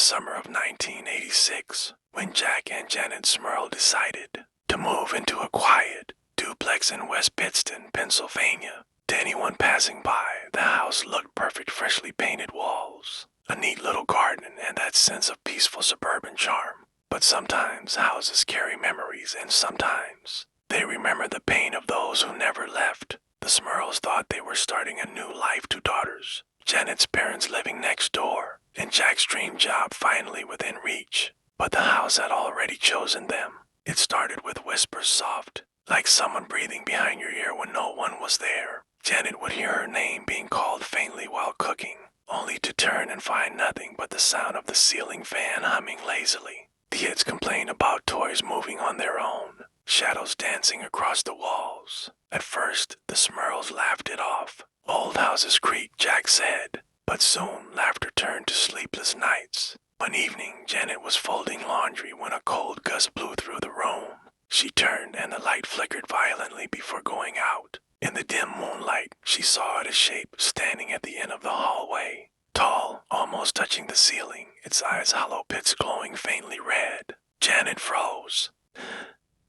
summer of 1986 when Jack and Janet Smurl decided to move into a quiet duplex in West Pittston, Pennsylvania. To anyone passing by, the house looked perfect, freshly painted walls, a neat little garden, and that sense of peaceful suburban charm. But sometimes houses carry memories, and sometimes they remember the pain of those who never left. The Smurls thought they were starting a new life, two daughters, Janet's parents living next door, and Jack's dream job finally within reach. But the house had already chosen them. It started with whispers soft, like someone breathing behind your ear when no one was there. Janet would hear her name being called faintly while cooking, only to turn and find nothing but the sound of the ceiling fan humming lazily. The kids complained about toys moving on their own, shadows dancing across the walls. At first, the Smurls laughed it off. Old houses creak, Jack said, but soon laughter turned to sleepless nights. One evening, Janet was folding laundry when a cold gust blew through the room. She turned and the light flickered violently before going out. In the dim moonlight, she saw a shape standing at the end of the hallway. Tall, almost touching the ceiling, its eyes hollow pits glowing faintly red. Janet froze.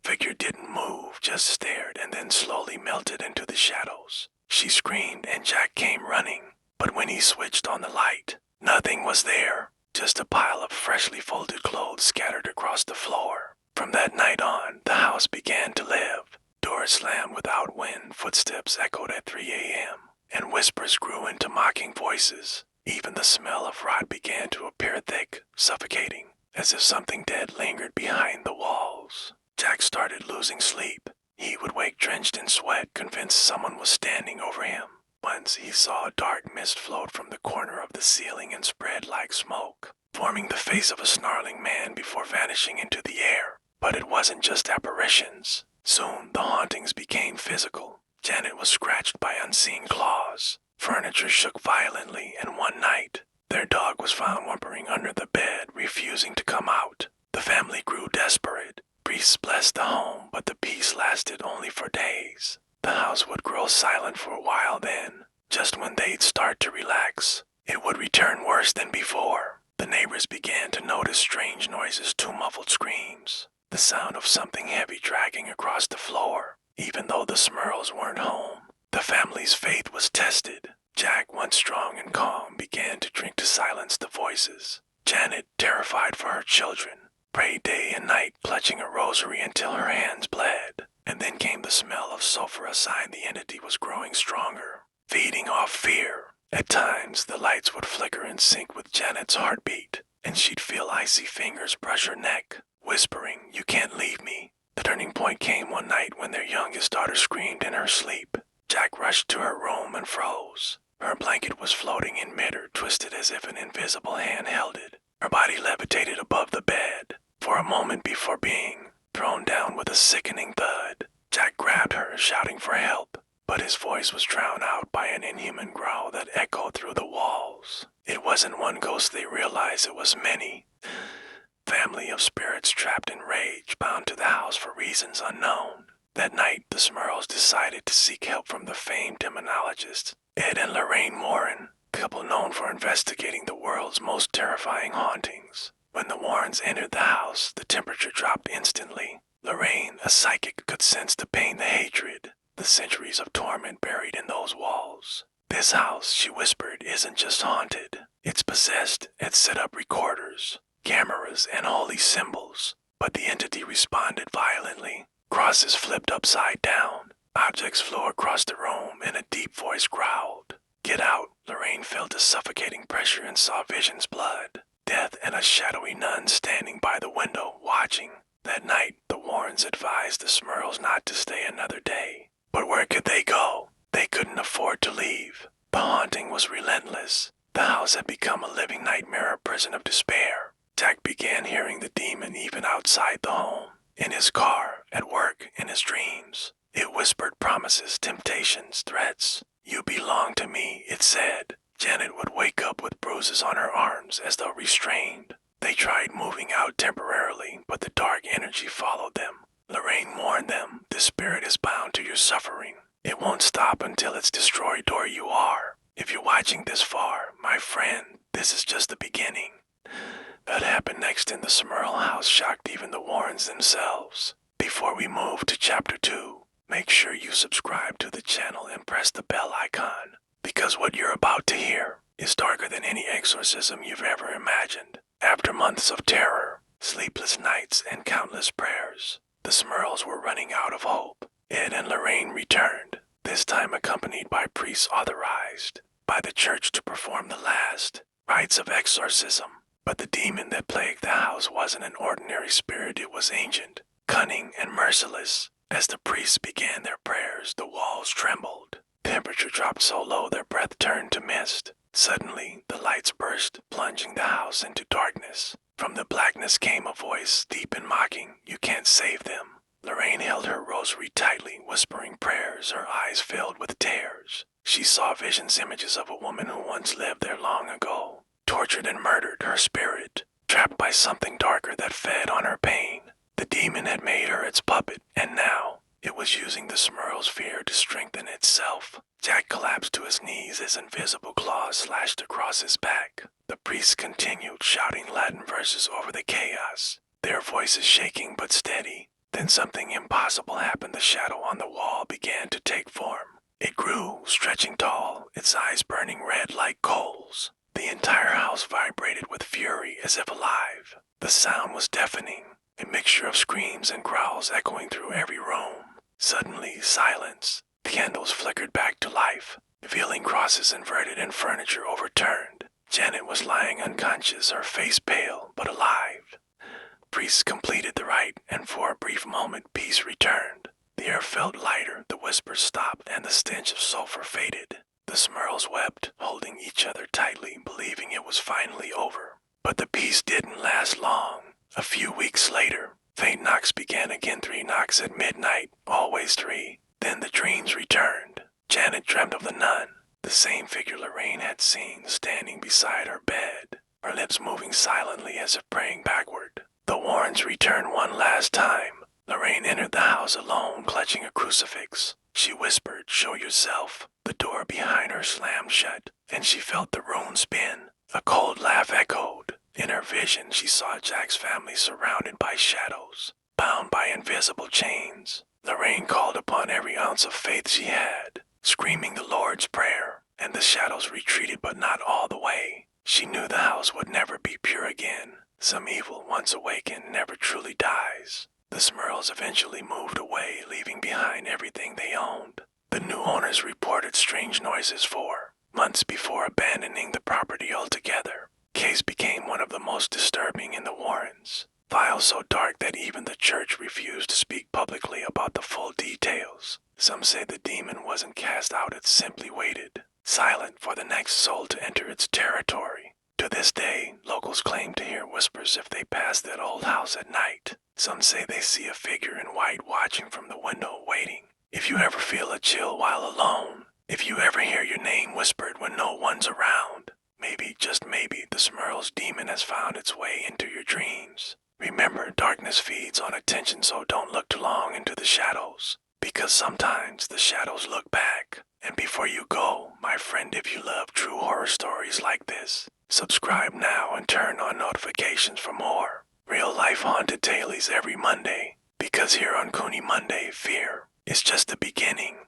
Figure didn't move, just stared and then slowly melted into the shadows. She screamed and Jack came running, but when he switched on the light, nothing was there, just a pile of freshly folded clothes scattered across the floor. From that night on, the house began to live. Doors slammed without wind, footsteps echoed at 3 a.m., and whispers grew into mocking voices. Even the smell of rot began to appear thick, suffocating, as if something dead lingered behind the walls. Jack started losing sleep. He would wake drenched in sweat, convinced someone was standing over him. Once he saw a dark mist float from the corner of the ceiling and spread like smoke, forming the face of a snarling man before vanishing into the air. But it wasn't just apparitions. Soon the hauntings became physical. Janet was scratched by unseen claws. Furniture shook violently, and one night, their dog was found whimpering under the bed, refusing to come out. The family grew desperate. Priests blessed the home, but the peace lasted only for days. The house would grow silent for a while then. Just when they'd start to relax, it would return worse than before. The neighbors began to notice strange noises, two muffled screams, the sound of something heavy dragging across the floor. Even though the Smurls weren't home, the family's faith was tested. Jack, once strong and calm, began to drink to silence the voices. Janet, terrified for her children, prayed day and night, clutching a rosary until her hands bled. And then came the smell of sulfur, a sign the entity was growing stronger, feeding off fear. At times, the lights would flicker in sync with Janet's heartbeat, and she'd feel icy fingers brush her neck, whispering, "You can't leave me." The turning point came one night when their youngest daughter screamed in her sleep. Jack rushed to her room and froze. Her blanket was floating in midair, twisted as if an invisible hand held it. Her body levitated above the bed, for a moment before being thrown down with a sickening thud. Jack grabbed her, shouting for help, but his voice was drowned out by an inhuman growl that echoed through the walls. It wasn't one ghost, they realized, it was many. Family of spirits trapped in rage, bound to the house for reasons unknown. That night, the Smurls decided to seek help from the famed demonologists, Ed and Lorraine Warren, a couple known for investigating the world's most terrifying hauntings. When the Warrens entered the house, the temperature dropped instantly. Lorraine, a psychic, could sense the pain, the hatred, the centuries of torment buried in those walls. "This house," she whispered, "isn't just haunted. It's possessed." It set up recorders, cameras, and holy symbols. But the entity responded violently. Crosses flipped upside down. Objects flew across the room, and a deep voice growled. "Get out." Lorraine felt a suffocating pressure and saw Vision's blood, death, and a shadowy nun standing by the window, watching. That night, the Warrens advised the Smurls not to stay another day. But where could they go? They couldn't afford to leave. The haunting was relentless. The house had become a living nightmare, a prison of despair. Jack began hearing the demon even outside the home. In his car, at work, in his dreams. It whispered promises, temptations, threats. "You belong to me," it said. Janet would wake up with bruises on her arms as though restrained. They tried moving out temporarily, but the dark energy followed them. Lorraine warned them, "The spirit is bound to your suffering. It won't stop until it's destroyed where you are. If you're watching this far, my friend, this is just the beginning." in the Smurl house shocked even the Warrens themselves. Before we move to Chapter 2, make sure you subscribe to the channel and press the bell icon, because what you're about to hear is darker than any exorcism you've ever imagined. After months of terror, sleepless nights, and countless prayers, the Smurls were running out of hope. Ed and Lorraine returned, this time accompanied by priests authorized by the church to perform the last rites of exorcism. But the demon that plagued the house wasn't an ordinary spirit, it was ancient, cunning, and merciless. As the priests began their prayers, the walls trembled. Temperature dropped so low their breath turned to mist. Suddenly, the lights burst, plunging the house into darkness. From the blackness came a voice, deep and mocking, "You can't save them." Lorraine held her rosary tightly, whispering prayers, her eyes filled with tears. She saw visions, images of a woman who once lived there long ago, tortured and murdered, her spirit trapped by something darker that fed on her pain. The demon had made her its puppet, and now it was using the Smurl's fear to strengthen itself. Jack collapsed to his knees as invisible claws slashed across his back. The priests continued, shouting Latin verses over the chaos, their voices shaking but steady. Then something impossible happened. The shadow on the wall began to take form. It grew, stretching tall, its eyes burning red like coals. The entire house vibrated with fury, as if alive. The sound was deafening, a mixture of screams and growls echoing through every room. Suddenly, silence. The candles flickered back to life, revealing crosses inverted and furniture overturned. Janet was lying unconscious, her face pale but alive. Priests completed the rite, and for a brief moment peace returned. The air felt lighter, the whispers stopped, and the stench of sulfur faded. The Smurls wept, holding each other tightly, believing it was finally over. But the peace didn't last long. A few weeks later, faint knocks began again, 3 knocks at midnight, always 3. Then the dreams returned. Janet dreamt of the nun, the same figure Lorraine had seen, standing beside her bed, her lips moving silently as if praying backward. The Warrens returned one last time. Lorraine entered the house alone, clutching a crucifix. She whispered, "Show yourself." The door behind her slammed shut, and she felt the room spin. A cold laugh echoed. In her vision, she saw Jack's family surrounded by shadows, bound by invisible chains. Lorraine called upon every ounce of faith she had, screaming the Lord's Prayer, and the shadows retreated, but not all the way. She knew the house would never be pure again. Some evil, once awakened, never truly dies. The Smurls eventually moved away, leaving behind everything they owned. The new owners reported strange noises for months before abandoning the property altogether. Case became one of the most disturbing in the Warrens. Files so dark that even the church refused to speak publicly about the full details. Some say the demon wasn't cast out, it simply waited, silent, for the next soul to enter its territory. To this day, locals claim to hear whispers if they pass that old house at night. Some say they see a figure in white watching from the window, waiting. If you ever feel a chill while alone, if you ever hear your name whispered when no one's around, maybe, just maybe, the Smurl's demon has found its way into your dreams. Remember, darkness feeds on attention, so don't look too long into the shadows, because sometimes the shadows look back. And before you go, my friend, if you love true horror stories like this, subscribe now and turn on notifications for more real-life haunted dailies every Monday, because here on Cooney Monday, fear is just the beginning.